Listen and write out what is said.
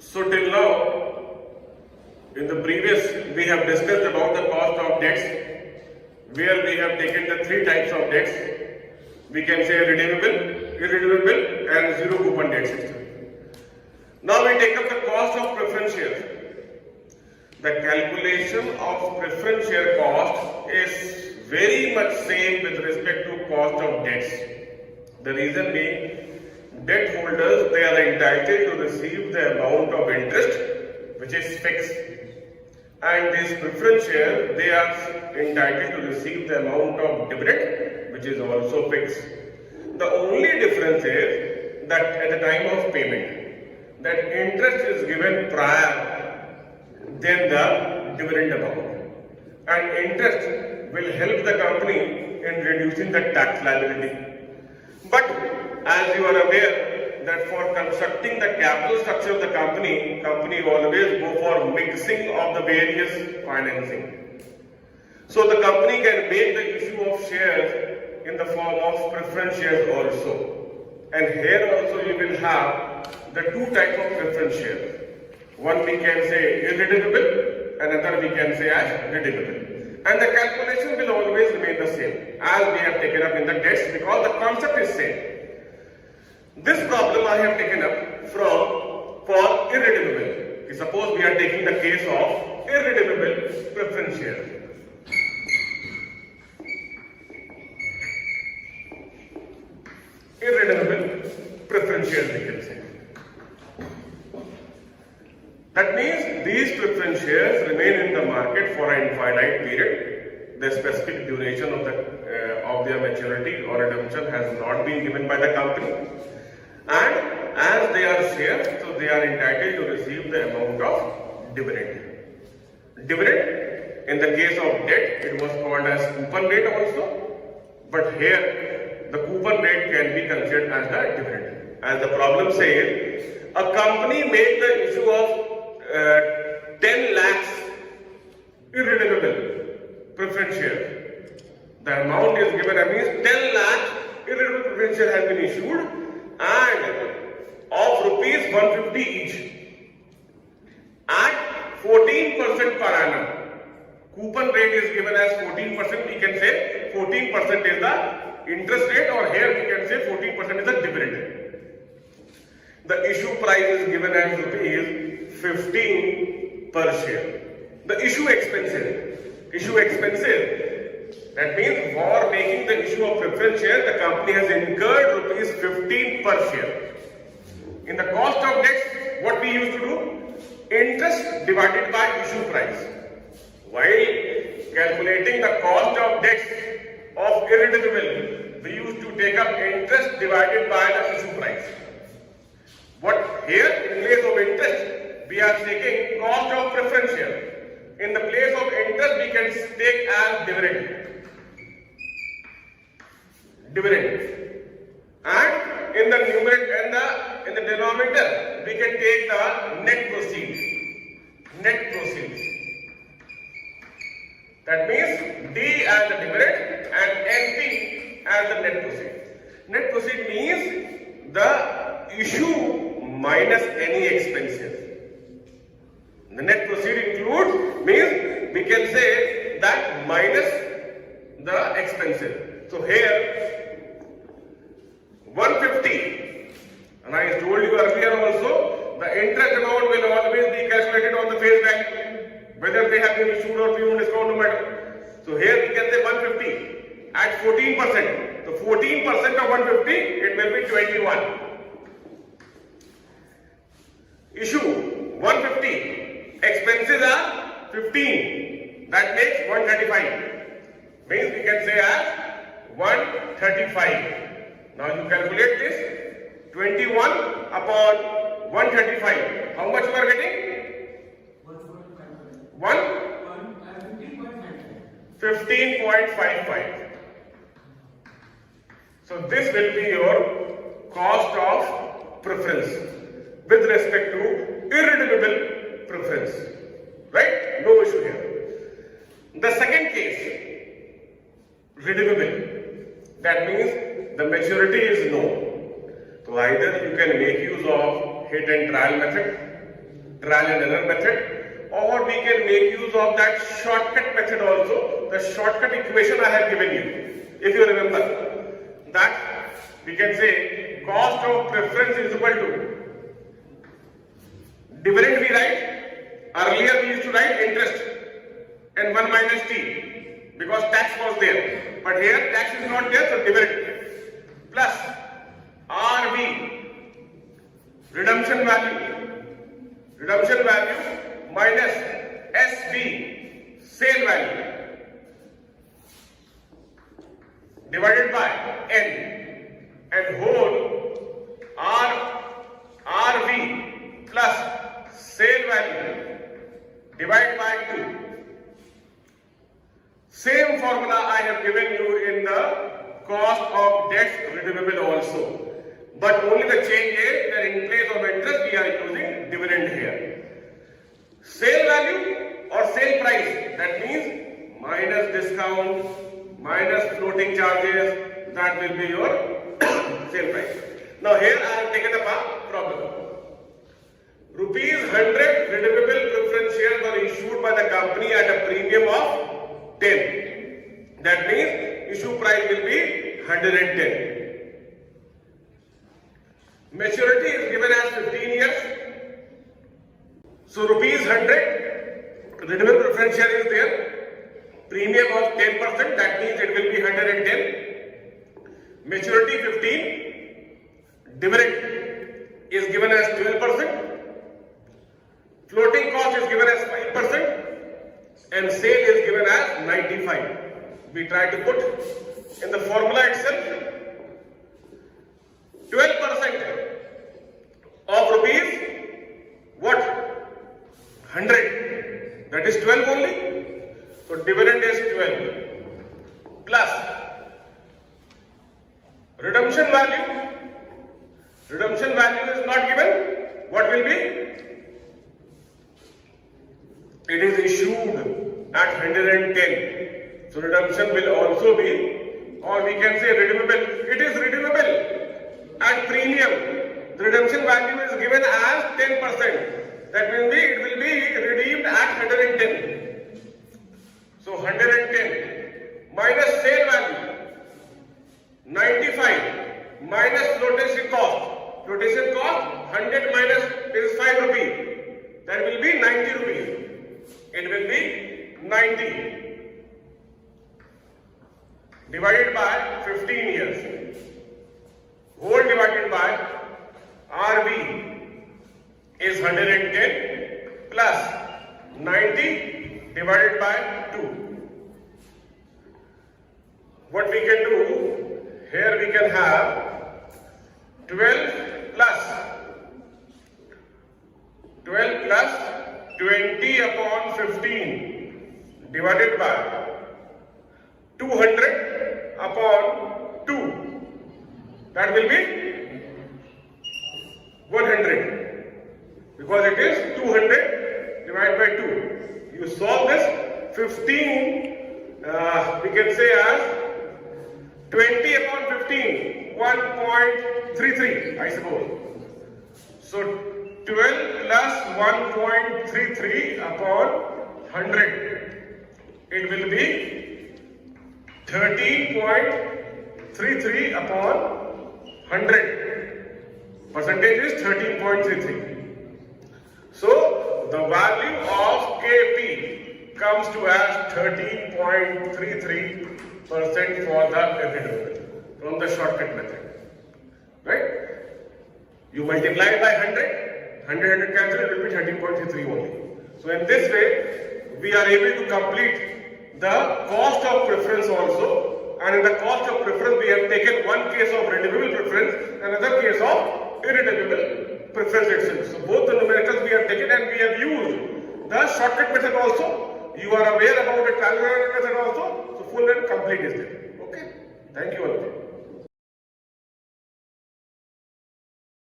So till now, in the previous, we have discussed about the cost of debts, where we have taken the three types of debts. We can say redeemable, irredeemable, and zero coupon debt system. Now we take up the cost of preference shares. The calculation of preference share cost is very much same with respect to cost of debts. The reason being, debt holders, they are entitled to receive the amount of interest which is fixed, and this preference share, they are entitled to receive the amount of dividend which is also fixed. The only difference is that at the time of payment, that interest is given prior than the dividend amount, and interest will help the company in reducing the tax liability. But as you are aware that for constructing the capital structure of the company always go for mixing of the various financing. So the company can make the issue of shares in the form of preference shares also. And here also you will have the two types of preference shares. One we can say irredeemable, another we can say as redeemable. And the calculation will always remain the same as we have taken up in the debts, because the concept is same. This problem I have taken up for irredeemable. Suppose we are taking the case of irredeemable preference share. Irredeemable preference shares we can say. That means these preference shares remain in the market for an infinite period. The specific duration of their maturity or redemption has not been given by the company. And as they are shares, so they are entitled to receive the amount of dividend. Dividend, in the case of debt, it was called as coupon rate also. But here, the coupon rate can be considered as the dividend. As the problem says, a company made the issue of 10 lakhs irredeemable preference share. The amount is given, that means 10 lakhs irredeemable preference share has been issued, and of rupees 150 each at 14% per annum. Coupon rate is given as 14%. We can say 14% is the interest rate, or here we can say 14% is the dividend. The issue price is given as rupees 15 per share. The issue expenses. That means for making the issue of preference share, the company has incurred rupees 15 per share. In the cost of debts, what we used to do? Interest divided by issue price. While calculating the cost of debts of irredeemable, we used to take up interest divided by the issue price. But here, in place of interest, we are taking cost of preference share. In the place of interest, we can take as dividend. And in the numerator and in the denominator, we can take the net proceeds. That means D as the dividend and NP as the net proceed. Net proceed means the issue minus any expenses. The net proceed includes, means we can say that minus the expenses. So here 150, and I told you earlier also, the interest amount will always be calculated on the face value, whether they have been issued or beyond discount, no matter. So here we can say 150 at 14%. So 14% of 150, it will be 21. Issue 150, expenses are 15, that makes 135. Means we can say as 135. Now you calculate this, 21 upon 135. How much you are getting? 15.55. So this will be your cost of preference with respect to irredeemable preference. Right? No issue here. The second case, redeemable. That means the maturity is known. So either you can make use of hit and trial method, trial and error method, or we can make use of that shortcut method also, the shortcut equation I have given you. If you remember that, we can say cost of preference is equal to dividend we write, earlier we used to write interest and 1 minus t because tax was there, but here tax is not there, so dividend plus RV, redemption value minus SB, sale value, divided by N, and whole RV plus sale value divided by 2. Same formula I have given you in the cost of debts redeemable also. But only the change is that in place of interest we are using dividend here. Sale value or sale price, that means minus discount, minus floating charges, that will be your sale price. Now here I have taken up a problem. Rupees 100 redeemable preference shares were issued by the company at a premium of 10. That means issue price will be 110. Maturity is given as 15 years. So rupees 100 redeemable preference share is there. Premium of 10%, that means it will be 110. Maturity 15. Dividend is given as 12%. Floating cost is given as 5%. And sale is given as 95. We try to put in the formula itself 12% of rupees what? 100. That is 12 only. So dividend is 12 plus redemption value. Redemption value is not given. What will be? It is issued at 110. So redemption will also be, or we can say redeemable. It is redeemable at premium. The redemption value is given as 10%. That will be, it will be redeemed at 110. So 110 minus sale value 95 minus flotation cost. Flotation cost 100 minus is 5 rupees. That will be 90 rupees. It will be 90 divided by 15 years. Whole divided by RV is 110 plus 90 divided by 2. What we can do, here we can have 12 plus 20 upon 15 divided by 200 upon 2. That will be 100 because it is 200 divided by 2. You solve this 15, we can say as 20 upon 15, 1.33 I suppose. So 12 plus 1.33 upon 100. It will be 13.33 upon 100. Percentage is 13.33. So the value of KP comes to as 13.33% for the irredeemable from the shortcut method. Right? You multiply it by 100, 100 cancel, it will be 13.33 only. So in this way, we are able to complete the cost of preference also, and in the cost of preference we have taken one case of redeemable preference and another case of irredeemable preference itself. So both the numericals we have taken and we have used the shortcut method also. You are aware about the trial and error method also, so full and complete is there. Okay? Thank you all.